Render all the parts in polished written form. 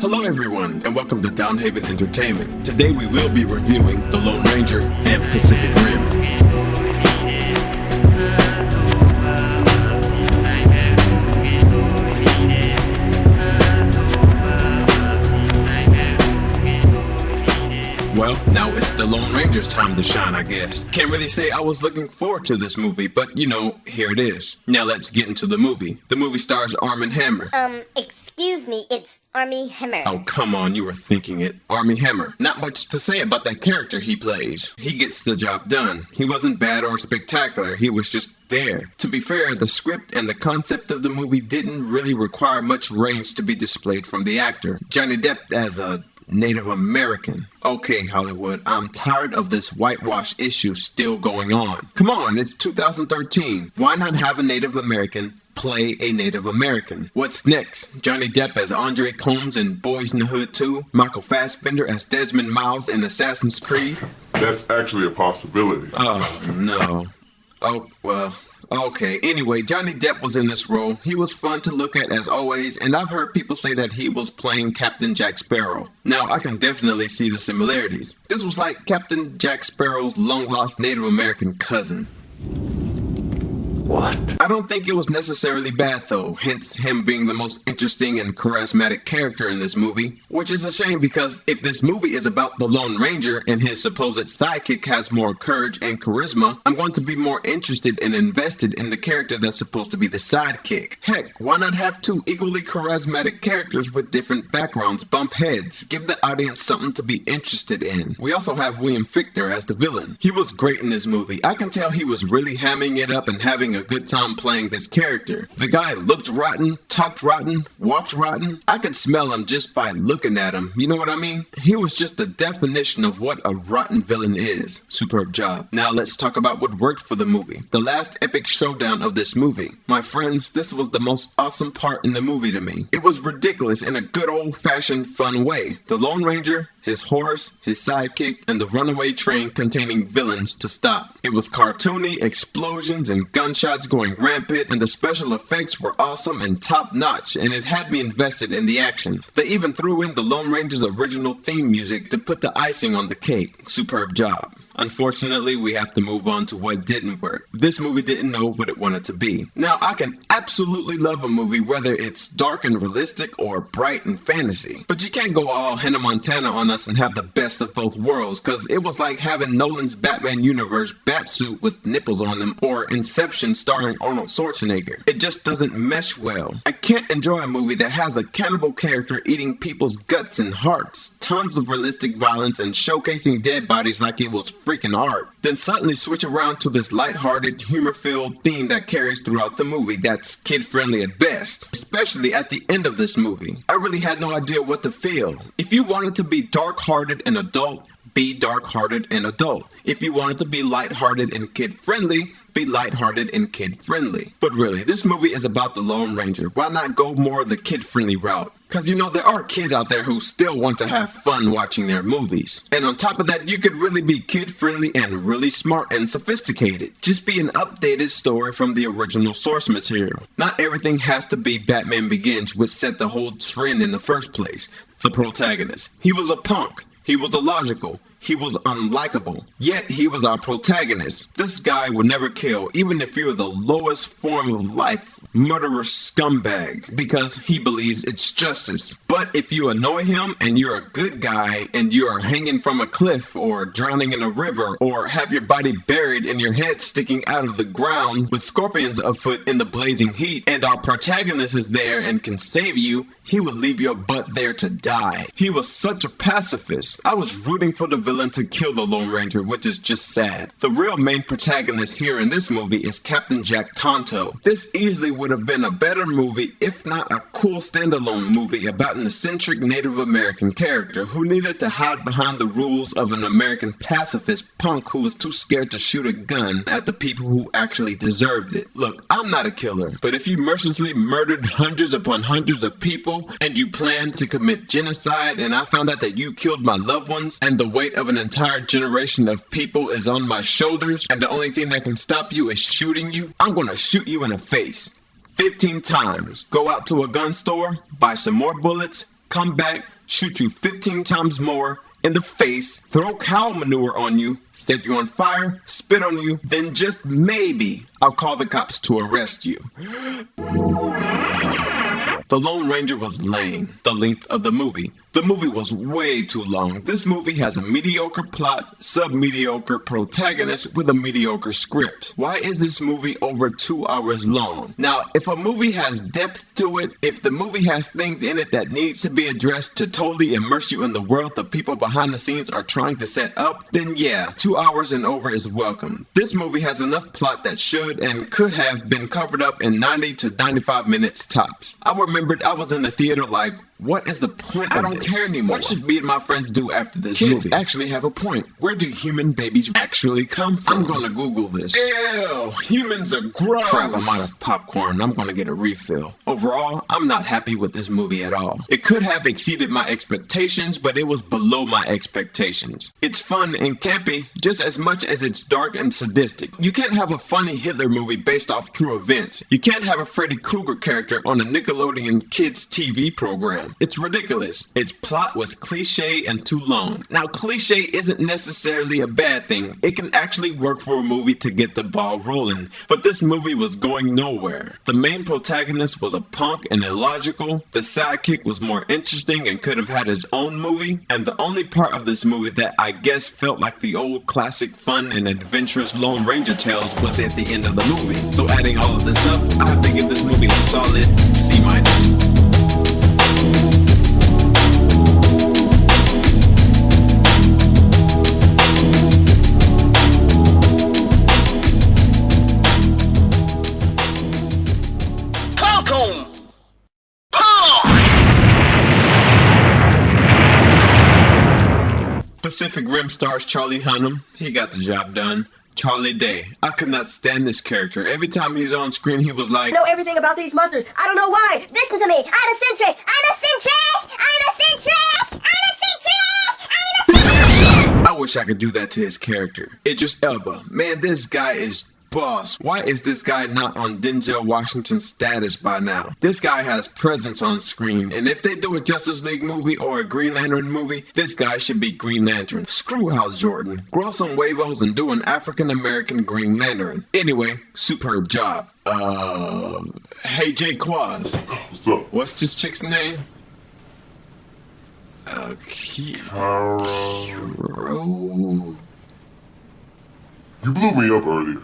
Hello everyone, and welcome to Downhaven Entertainment. Today we will be reviewing The Lone Ranger and Pacific Rim. Well, now it's the Lone Ranger's time to shine, I guess. Can't really say I was looking forward to this movie, but here it is. Now let's get into the movie. The movie stars Armie Hammer. Excuse me, it's Armie Hammer. Oh, come on, you were thinking it. Armie Hammer. Not much to say about that character he plays. He gets the job done. He wasn't bad or spectacular, he was just there. To be fair, the script and the concept of the movie didn't really require much range to be displayed from the actor. Johnny Depp as a Native American. Okay, Hollywood, I'm tired of this whitewash issue still going on. Come on, it's 2013. Why not have a Native American play a Native American? What's next? Johnny Depp as Andre Combs in Boys in the Hood 2? Michael Fassbender as Desmond Miles in Assassin's Creed? That's actually a possibility. Oh, no. Oh, well... Okay, anyway, Johnny Depp was in this role. He was fun to look at as always, and I've heard people say that he was playing Captain Jack Sparrow. Now, I can definitely see the similarities. This was like Captain Jack Sparrow's long-lost Native American cousin. What? I don't think it was necessarily bad though, hence him being the most interesting and charismatic character in this movie, which is a shame because if this movie is about the Lone Ranger and his supposed sidekick has more courage and charisma, I'm going to be more interested and invested in the character that's supposed to be the sidekick. Heck, why not have two equally charismatic characters with different backgrounds bump heads, give the audience something to be interested in. We also have William Fichtner as the villain. He was great in this movie. I can tell he was really hamming it up and having a good time playing this character. The guy looked rotten, talked rotten, walked rotten. I could smell him just by looking at him. You know what I mean? He was just the definition of what a rotten villain is. Superb job. Now let's talk about what worked for the movie. The last epic showdown of this movie. My friends, this was the most awesome part in the movie to me. It was ridiculous in a good old-fashioned fun way. The Lone Ranger, his horse, his sidekick, and the runaway train containing villains to stop. It was cartoony, explosions and gunshots going rampant, and the special effects were awesome and top-notch, and it had me invested in the action. They even threw in the Lone Ranger's original theme music to put the icing on the cake. Superb job. Unfortunately, we have to move on to what didn't work. This movie didn't know what it wanted to be. Now, I can absolutely love a movie whether it's dark and realistic or bright and fantasy. But you can't go all Hannah Montana on us and have the best of both worlds, cause it was like having Nolan's Batman universe batsuit with nipples on them or Inception starring Arnold Schwarzenegger. It just doesn't mesh well. I can't enjoy a movie that has a cannibal character eating people's guts and hearts, tons of realistic violence, and showcasing dead bodies like it was freaking art. Then suddenly switch around to this lighthearted, humor-filled theme that carries throughout the movie that's kid-friendly at best. Especially at the end of this movie. I really had no idea what to feel. If you wanted to be dark-hearted and adult, be dark-hearted and adult. If you wanted to be lighthearted and kid-friendly, be lighthearted and kid-friendly. But really, this movie is about the Lone Ranger. Why not go more the kid-friendly route? Cause there are kids out there who still want to have fun watching their movies. And on top of that, you could really be kid-friendly and really smart and sophisticated. Just be an updated story from the original source material. Not everything has to be Batman Begins, which set the whole trend in the first place. The protagonist. He was a punk. He was illogical. He was unlikable. Yet he was our protagonist. This guy would never kill, even if you're the lowest form of life, murderer scumbag, because he believes it's justice. But if you annoy him and you're a good guy and you are hanging from a cliff or drowning in a river or have your body buried and your head sticking out of the ground with scorpions afoot in the blazing heat and our protagonist is there and can save you, he would leave your butt there to die. He was such a pacifist. I was rooting for the villain to kill the Lone Ranger, which is just sad. The real main protagonist here in this movie is Captain Jack Tonto. This easily would have been a better movie, if not a cool standalone movie about an eccentric Native American character who needed to hide behind the rules of an American pacifist punk who was too scared to shoot a gun at the people who actually deserved it. Look, I'm not a killer, but if you mercilessly murdered hundreds upon hundreds of people and you planned to commit genocide and I found out that you killed my loved ones and the weight of an entire generation of people is on my shoulders and the only thing that can stop you is shooting you, I'm gonna shoot you in the face 15 times. Go out to a gun store, buy some more bullets, come back, shoot you 15 times more in the face, throw cow manure on you, set you on fire, spit on you, then just maybe I'll call the cops to arrest you. The Lone Ranger was lame. The length of the movie. The movie was way too long. This movie has a mediocre plot, sub-mediocre protagonist with a mediocre script. Why is this movie over 2 hours long? Now, if a movie has depth to it, if the movie has things in it that needs to be addressed to totally immerse you in the world the people behind the scenes are trying to set up, then yeah, 2 hours and over is welcome. This movie has enough plot that should and could have been covered up in 90 to 95 minutes tops. I remembered I was in the theater like, what is the point of this? I don't care anymore. What should me and my friends do after this movie? Kids actually have a point. Where do human babies actually come from? I'm gonna Google this. Ew, humans are gross. Crap, I'm out of popcorn. I'm gonna get a refill. Overall, I'm not happy with this movie at all. It could have exceeded my expectations, but it was below my expectations. It's fun and campy just as much as it's dark and sadistic. You can't have a funny Hitler movie based off true events. You can't have a Freddy Krueger character on a Nickelodeon kids TV program. It's ridiculous. Its plot was cliche and too long. Now, cliche isn't necessarily a bad thing. It can actually work for a movie to get the ball rolling. But this movie was going nowhere. The main protagonist was a punk and illogical. The sidekick was more interesting and could have had its own movie. And the only part of this movie that I guess felt like the old classic fun and adventurous Lone Ranger tales was at the end of the movie. So adding all of this up, I have to give this movie a solid C-. Pacific Rim stars Charlie Hunnam. He got the job done. Charlie Day. I could not stand this character. Every time he's on screen, he was like, I know everything about these monsters. I don't know why. Listen to me. I'm a centric. I'm a centric. I'm a centric. I'm a centric. I wish I could do that to his character. Idris Elba. Man, this guy is boss. Why is this guy not on Denzel Washington's status by now? This guy has presence on screen, and if they do a Justice League movie or a Green Lantern movie, this guy should be Green Lantern. Screw Hal Jordan. Grow some huevos and do an African-American Green Lantern. Anyway, superb job. Hey J.Quas. What's up? What's this chick's name? You blew me up earlier.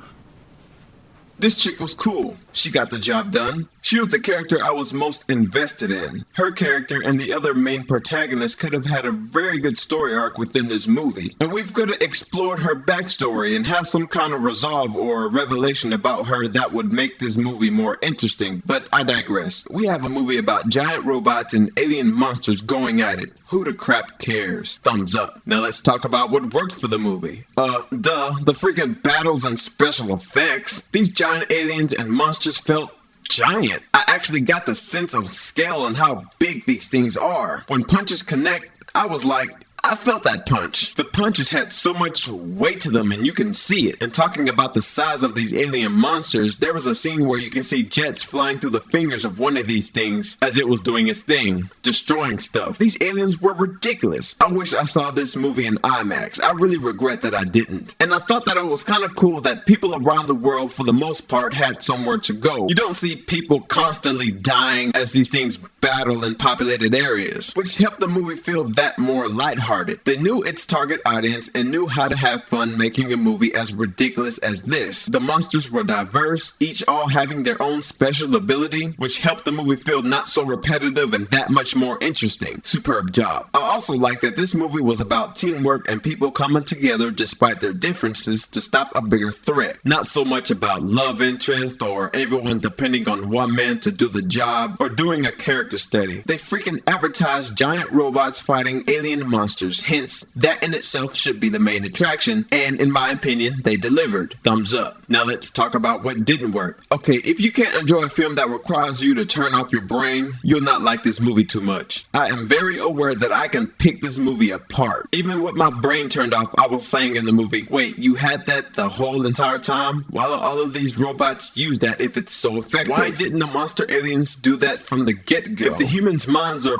This chick was cool. She got the job done. She was the character I was most invested in. Her character and the other main protagonist could have had a very good story arc within this movie. And we could have explored her backstory and have some kind of resolve or revelation about her that would make this movie more interesting. But I digress. We have a movie about giant robots and alien monsters going at it. Who the crap cares? Thumbs up. Now let's talk about what worked for the movie. The freaking battles and special effects. These giant aliens and monsters felt giant. I actually got the sense of scale and how big these things are. When punches connect, I was like, I felt that punch. The punches had so much weight to them and you can see it. And talking about the size of these alien monsters, there was a scene where you can see jets flying through the fingers of one of these things as it was doing its thing, destroying stuff. These aliens were ridiculous. I wish I saw this movie in IMAX. I really regret that I didn't. And I thought that it was kind of cool that people around the world for the most part had somewhere to go. You don't see people constantly dying as these things battle in populated areas, which helped the movie feel that more lighthearted. They knew its target audience and knew how to have fun making a movie as ridiculous as this. The monsters were diverse, each all having their own special ability, which helped the movie feel not so repetitive and that much more interesting. Superb job. I also like that this movie was about teamwork and people coming together despite their differences to stop a bigger threat. Not so much about love interest or everyone depending on one man to do the job or doing a character study. They freaking advertised giant robots fighting alien monsters. Hence, that in itself should be the main attraction, and in my opinion, they delivered. Thumbs up. Now let's talk about what didn't work. Okay, if you can't enjoy a film that requires you to turn off your brain, you'll not like this movie too much. I am very aware that I can pick this movie apart. Even with my brain turned off, I was saying in the movie, wait, you had that the whole entire time? Why do all of these robots use that if it's so effective? Why didn't the monster aliens do that from the get-go? If the humans' minds are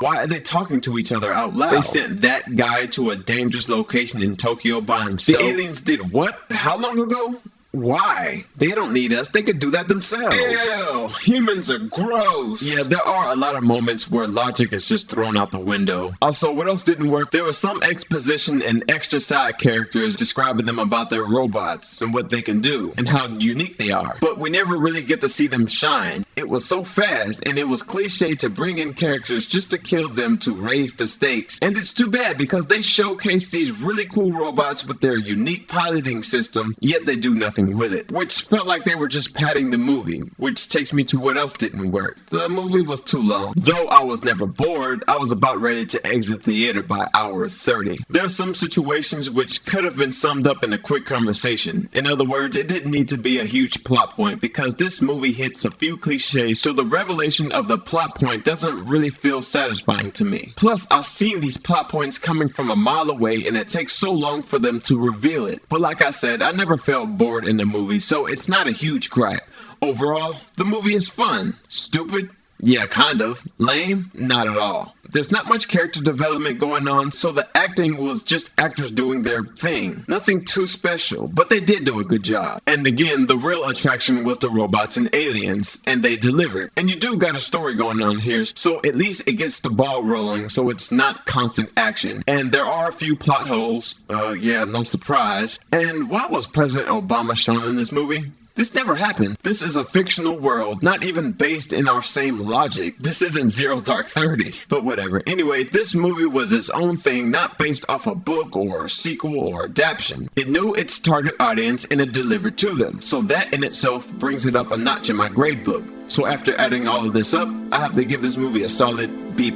Why are they talking to each other out loud? They sent that guy to a dangerous location in Tokyo by himself. The aliens did what? How long ago? Why? They don't need us. They could do that themselves. Ew, humans are gross. Yeah, there are a lot of moments where logic is just thrown out the window. Also, what else didn't work? There was some exposition and extra side characters describing them about their robots and what they can do and how unique they are. But we never really get to see them shine. It was so fast and it was cliche to bring in characters just to kill them to raise the stakes. And it's too bad because they showcase these really cool robots with their unique piloting system, yet they do nothing with it, which felt like they were just padding the movie, which takes me to what else didn't work. The movie was too long. Though I was never bored, I was about ready to exit the theater by hour 30. There are some situations which could have been summed up in a quick conversation. In other words, it didn't need to be a huge plot point because this movie hits a few cliches, so the revelation of the plot point doesn't really feel satisfying to me. Plus, I've seen these plot points coming from a mile away and it takes so long for them to reveal it. But like I said, I never felt bored in the movie, so it's not a huge gripe. Overall, the movie is fun. Stupid? Yeah, kind of. Lame? Not at all. There's not much character development going on, so the acting was just actors doing their thing. Nothing too special, but they did do a good job. And again, the real attraction was the robots and aliens, and they delivered. And you do got a story going on here, so at least it gets the ball rolling, so it's not constant action. And there are a few plot holes. Yeah, no surprise. And why was President Obama shown in this movie? This never happened. This is a fictional world, not even based in our same logic. This isn't Zero Dark 30. But whatever. Anyway, this movie was its own thing, not based off a book or a sequel or adaptation. It knew its target audience and it delivered to them. So that in itself brings it up a notch in my grade book. So after adding all of this up, I have to give this movie a solid B+.